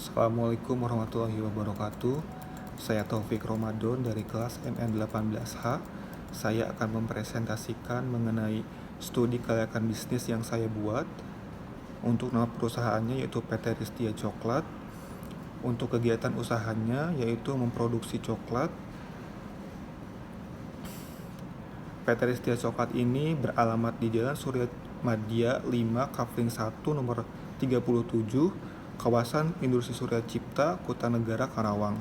Assalamualaikum warahmatullahi wabarakatuh. Saya Taufik Ramadan dari kelas MN18H. Saya akan mempresentasikan mengenai studi kelayakan bisnis yang saya buat. Untuk nama perusahaannya yaitu PT Ristia Coklat. Untuk kegiatan usahanya yaitu memproduksi coklat. PT Ristia Coklat ini beralamat di Jalan Surya Madya 5, Kavling 1, nomor 37, kawasan Industri Surya Cipta, Kutanegara, Karawang.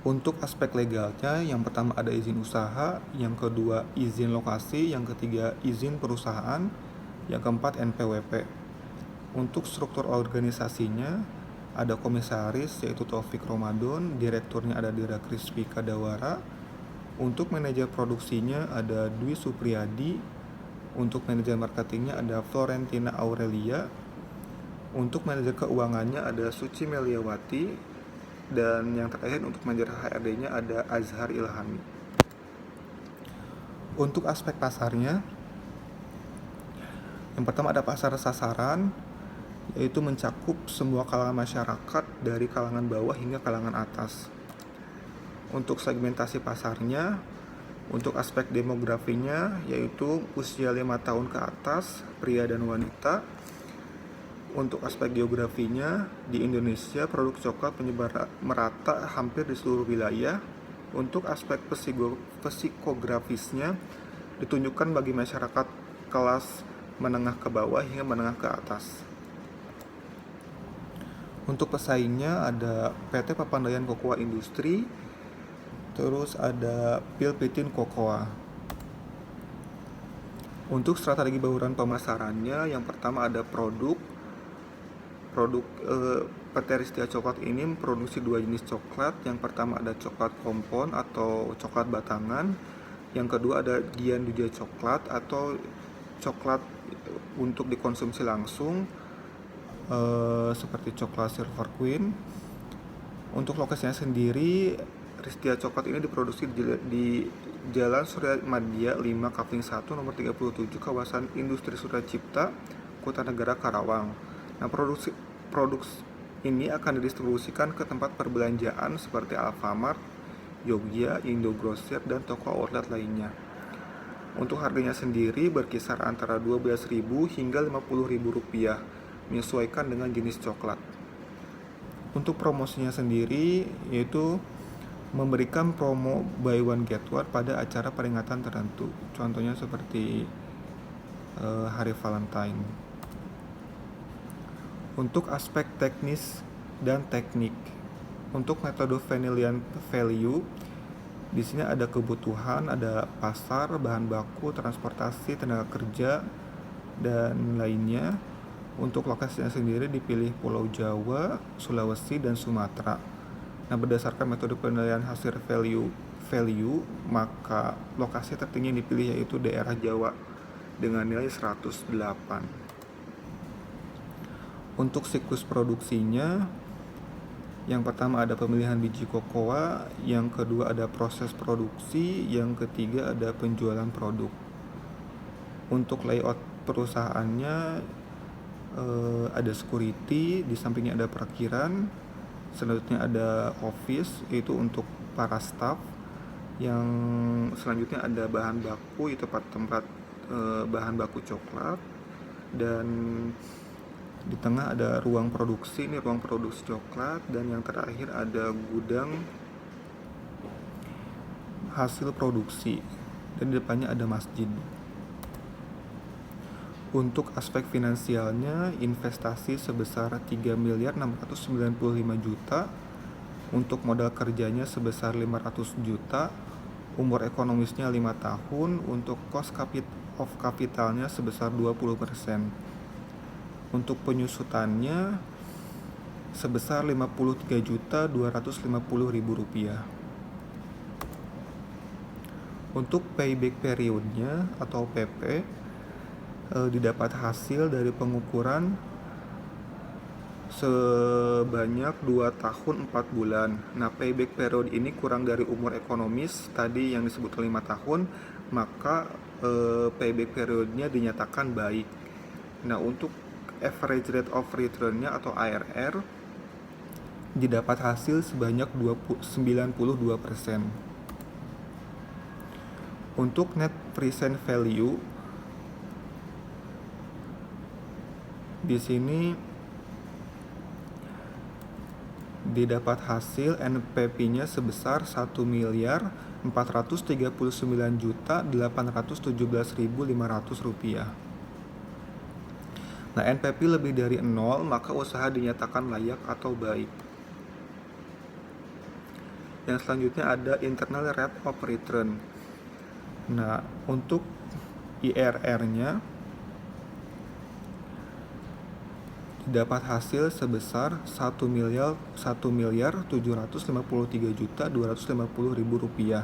Untuk aspek legalnya, yang pertama ada izin usaha, yang kedua izin lokasi, yang ketiga izin perusahaan, yang keempat NPWP. Untuk struktur organisasinya, ada komisaris yaitu Taufik Ramadan, direkturnya ada Dira Krispi Kadawara. Untuk manajer produksinya ada Dwi Supriyadi. Untuk manajer marketingnya ada Florentina Aurelia. Untuk manajer keuangannya ada Suci Meliawati. Dan yang terakhir untuk manajer HRD-nya ada Azhar Ilhami. Untuk aspek pasarnya, yang pertama ada pasar sasaran, yaitu mencakup semua kalangan masyarakat dari kalangan bawah hingga kalangan atas. Untuk segmentasi pasarnya, untuk aspek demografinya yaitu usia 5 tahun ke atas, pria dan wanita. Untuk aspek geografinya, di Indonesia produk coklat menyebar merata hampir di seluruh wilayah. Untuk aspek psikografisnya, ditunjukkan bagi masyarakat kelas menengah ke bawah hingga menengah ke atas. Untuk pesaingnya ada PT Papandayan Cocoa Industri, terus ada Pilpitin Cocoa. Untuk strategi bauran pemasarannya, yang pertama ada produk PT Ristia Coklat ini memproduksi dua jenis coklat. Yang pertama ada coklat kompon atau coklat batangan. Yang kedua ada Dian Duja Coklat atau coklat untuk dikonsumsi langsung, seperti coklat Silver Queen. Untuk lokasinya sendiri, Ristia Coklat ini diproduksi di Jalan Surya Madya 5, Kavling 1, nomor 37, kawasan Industri Surya Cipta, Kutanegara, Karawang. Nah, produk ini akan didistribusikan ke tempat perbelanjaan seperti Alfamart, Yogya, Indogrosir, dan toko outlet lainnya. Untuk harganya sendiri berkisar antara Rp12.000 hingga Rp50.000, menyesuaikan dengan jenis coklat. Untuk promosinya sendiri yaitu memberikan promo buy one get one pada acara peringatan tertentu. Contohnya seperti Hari Valentine. Untuk aspek teknis dan teknik, untuk metode Vanillian value, di sini ada kebutuhan, ada pasar, bahan baku, transportasi, tenaga kerja, dan lainnya. Untuk lokasinya sendiri dipilih Pulau Jawa, Sulawesi, dan Sumatera. Nah, berdasarkan metode penilaian hasil value, maka lokasi tertinggi yang dipilih yaitu daerah Jawa dengan nilai 108. Untuk siklus produksinya, yang pertama ada pemilihan biji kokoa, yang kedua ada proses produksi, yang ketiga ada penjualan produk. Untuk layout perusahaannya, ada security, di sampingnya ada parkiran, selanjutnya ada office, yaitu untuk para staff. Yang selanjutnya ada bahan baku, itu tempat bahan baku coklat, dan di tengah ada ruang produksi, ini ruang produksi coklat, dan yang terakhir ada gudang hasil produksi, dan di depannya ada masjid. Untuk aspek finansialnya, investasi sebesar 3.695.000.000, untuk modal kerjanya sebesar 500 juta, umur ekonomisnya 5 tahun, untuk cost of capitalnya sebesar 20%. Untuk penyusutannya sebesar Rp53.250.000. Untuk payback periodnya atau PP, didapat hasil dari pengukuran sebanyak 2 tahun 4 bulan. Nah, payback period ini kurang dari umur ekonomis tadi yang disebut 5 tahun, maka payback periodnya dinyatakan baik. Nah, untuk average rate of return-nya atau ARR didapat hasil sebanyak 92%. Untuk net present value di sini didapat hasil NPP-nya sebesar 1.439.817.500 rupiah. Nah, NPP lebih dari 0 maka usaha dinyatakan layak atau baik. Yang selanjutnya ada internal rate of return. Nah, untuk IRR-nya dapat hasil sebesar 1.753.250.000 rupiah.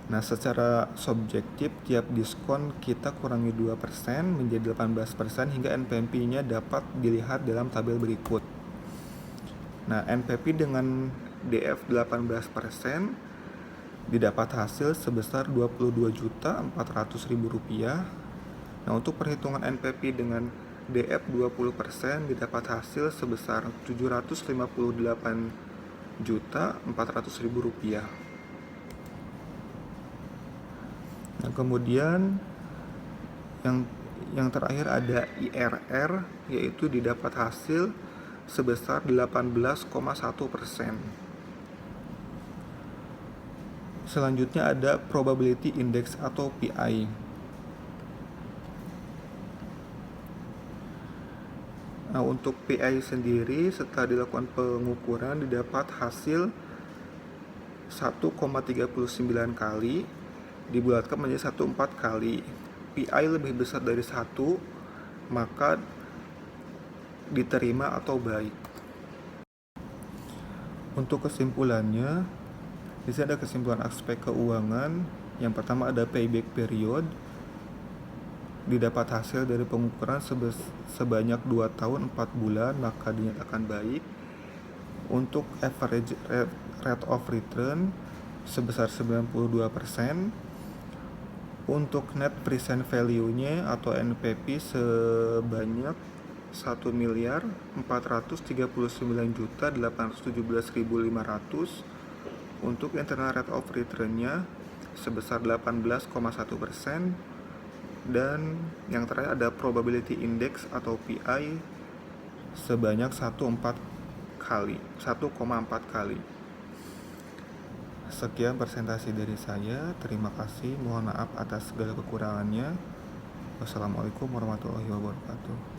Nah, secara subjektif tiap diskon kita kurangi 2% menjadi 18% hingga NPP-nya dapat dilihat dalam tabel berikut. Nah, NPP dengan DF 18% didapat hasil sebesar 22.400.000 rupiah. Nah, untuk perhitungan NPP dengan DF 20% didapat hasil sebesar 758.400.000 rupiah. Nah, kemudian yang terakhir ada IRR, yaitu didapat hasil sebesar 18,1%. Selanjutnya ada probability index atau PI. Nah, untuk PI sendiri setelah dilakukan pengukuran didapat hasil 1,39 kali dibulatkan menjadi 1,4 kali. PI lebih besar dari 1 maka diterima atau baik. Untuk kesimpulannya, di sini ada kesimpulan aspek keuangan. Yang pertama ada payback period, didapat hasil dari pengukuran sebanyak 2 tahun 4 bulan maka dinyatakan baik. Untuk average rate of return sebesar 92%. Untuk net present value-nya atau NPP sebanyak 1.439.817.500. Untuk internal rate of return-nya sebesar 18,1%. Dan yang terakhir ada probability index atau PI sebanyak 1,4 kali. Sekian presentasi dari saya. Terima kasih. Mohon maaf atas segala kekurangannya. Wassalamualaikum warahmatullahi wabarakatuh.